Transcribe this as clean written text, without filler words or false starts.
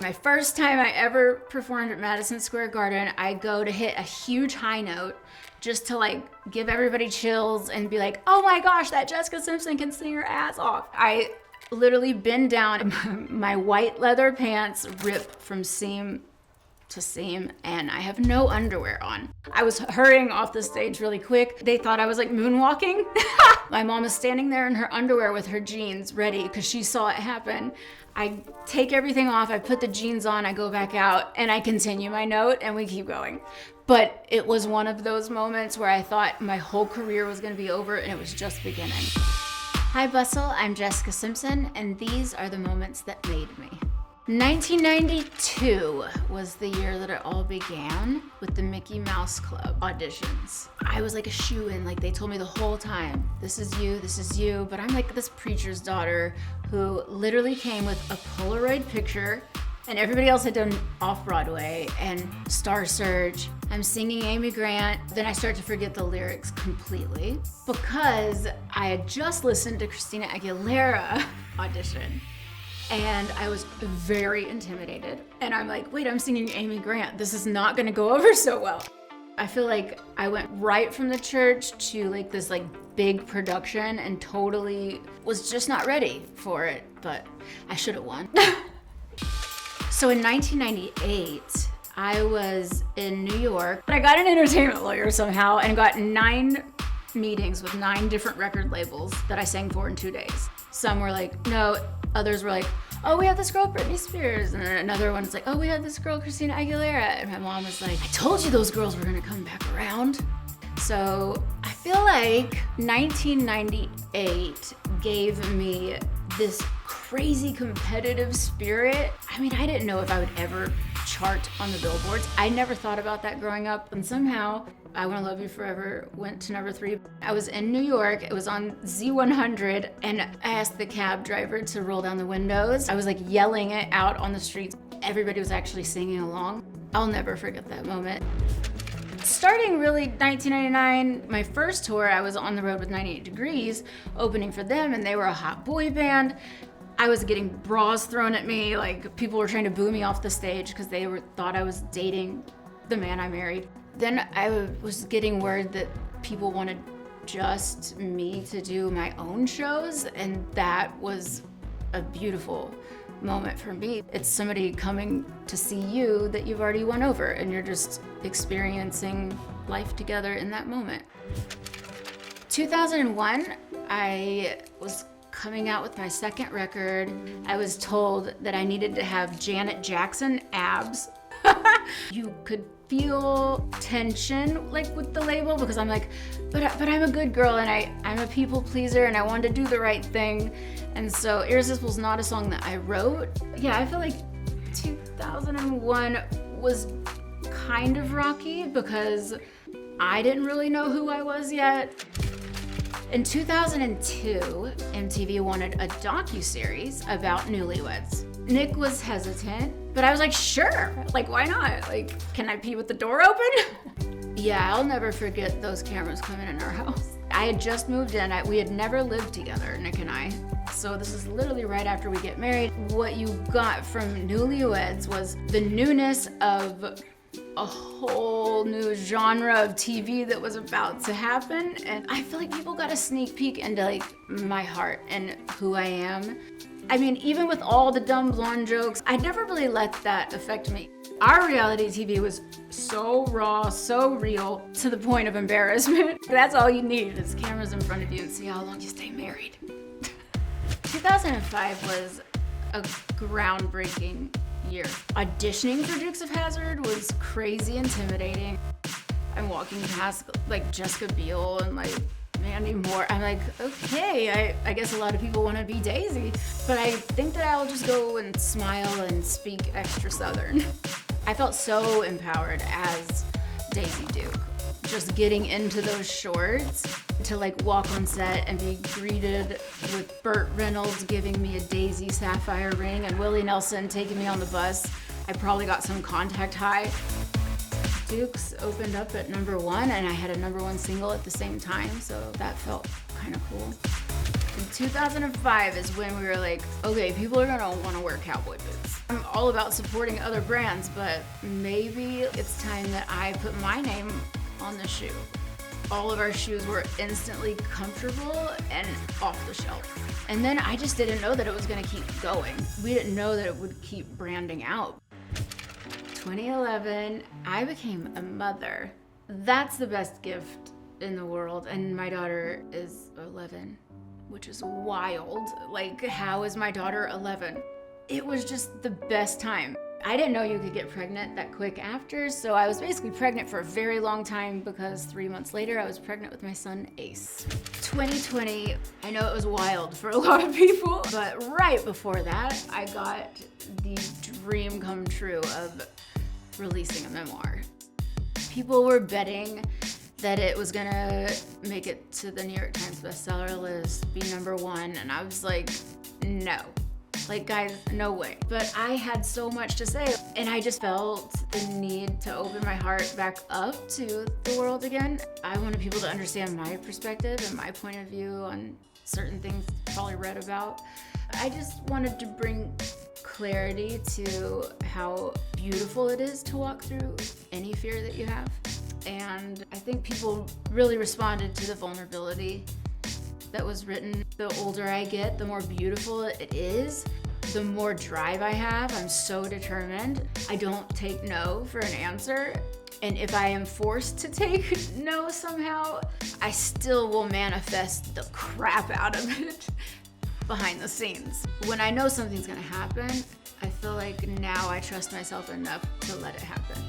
My first time I ever performed at Madison Square Garden, I go to hit a huge high note just to like give everybody chills and be like, oh my gosh, that Jessica Simpson can sing her ass off. I literally bend down, my white leather pants rip from seam to seam, and I have no underwear on. I was hurrying off the stage really quick. They thought I was like moonwalking. My mom is standing there in her underwear with her jeans ready because she saw it happen. I take everything off, I put the jeans on, I go back out, and I continue my note, and we keep going. But it was one of those moments where I thought my whole career was gonna be over, and it was just beginning. Hi Bustle, I'm Jessica Simpson, and these are the moments that made me. 1992 was the year that it all began with the Mickey Mouse Club auditions. I was like a shoo-in, like they told me the whole time, this is you, but I'm like this preacher's daughter who literally came with a Polaroid picture, and everybody else had done Off-Broadway and Star Search. I'm singing Amy Grant, then I start to forget the lyrics completely because I had just listened to Christina Aguilera audition. And I was very intimidated. And I'm like, wait, I'm singing Amy Grant. This is not gonna go over so well. I feel like I went right from the church to like this like big production and totally was just not ready for it, but I should have won. So in 1998, I was in New York, but I got an entertainment lawyer somehow and got 9 meetings with 9 different record labels that I sang for in 2 days. Some were like, no. Others were like, oh, we have this girl, Britney Spears. And then another one's like, oh, we have this girl, Christina Aguilera. And my mom was like, I told you those girls were gonna come back around. So I feel like 1998 gave me this crazy competitive spirit. I mean, I didn't know if I would ever chart on the billboards. I never thought about that growing up. And somehow, I Wanna Love You Forever went to number 3. I was in New York, it was on Z100, and I asked the cab driver to roll down the windows. I was like yelling it out on the streets. Everybody was actually singing along. I'll never forget that moment. Starting really 1999, my first tour, I was on the road with 98 Degrees, opening for them, and they were a hot boy band. I was getting bras thrown at me, like people were trying to boo me off the stage because they thought I was dating the man I married. Then I was getting word that people wanted just me to do my own shows, and that was a beautiful moment for me. It's somebody coming to see you that you've already won over, and you're just experiencing life together in that moment. 2001, I was coming out with my second record. I was told that I needed to have Janet Jackson abs. You could feel tension like with the label because I'm like, but I'm a good girl and I'm a people pleaser and I wanted to do the right thing. And so Irresistible's not a song that I wrote. Yeah, I feel like 2001 was kind of rocky because I didn't really know who I was yet. In 2002, MTV wanted a docuseries about Newlyweds. Nick was hesitant, but I was like, sure, like why not? Like, can I pee with the door open? Yeah, I'll never forget those cameras coming in our house. I had just moved in, we had never lived together, Nick and I. So this is literally right after we get married. What you got from Newlyweds was the newness of a whole new genre of TV that was about to happen. And I feel like people got a sneak peek into like my heart and who I am. I mean, even with all the dumb blonde jokes, I never really let that affect me. Our reality TV was so raw, so real, to the point of embarrassment. That's all you need is cameras in front of you and see how long you stay married. 2005 was a groundbreaking year. Auditioning for Dukes of Hazzard was crazy intimidating. I'm walking past like Jessica Biel and like Mandy Moore. I'm like, okay, I guess a lot of people want to be Daisy, but I think that I'll just go and smile and speak extra Southern. I felt so empowered as Daisy Duke. Just getting into those shorts to like walk on set and be greeted with Burt Reynolds giving me a Daisy sapphire ring and Willie Nelson taking me on the bus. I probably got some contact high. Dukes opened up at #1 and I had a #1 single at the same time, so that felt kind of cool. In 2005 is when we were like, okay, people are gonna wanna wear cowboy boots. I'm all about supporting other brands, but maybe it's time that I put my name on the shoe. All of our shoes were instantly comfortable and off the shelf. And then I just didn't know that it was gonna keep going. We didn't know that it would keep branding out. 2011, I became a mother. That's the best gift in the world. And my daughter is 11, which is wild. Like, how is my daughter 11? It was just the best time. I didn't know you could get pregnant that quick after, so I was basically pregnant for a very long time because 3 months later I was pregnant with my son Ace. 2020, I know it was wild for a lot of people, but right before that, I got the dream come true of releasing a memoir. People were betting that it was gonna make it to the New York Times bestseller list, be #1, and I was like, no. Like, guys, no way. But I had so much to say, and I just felt the need to open my heart back up to the world again. I wanted people to understand my perspective and my point of view on certain things probably read about. I just wanted to bring clarity to how beautiful it is to walk through any fear that you have. And I think people really responded to the vulnerability that was written. The older I get, the more beautiful it is, the more drive I have. I'm so determined. I don't take no for an answer. And if I am forced to take no somehow, I still will manifest the crap out of it behind the scenes. When I know something's gonna happen, I feel like now I trust myself enough to let it happen.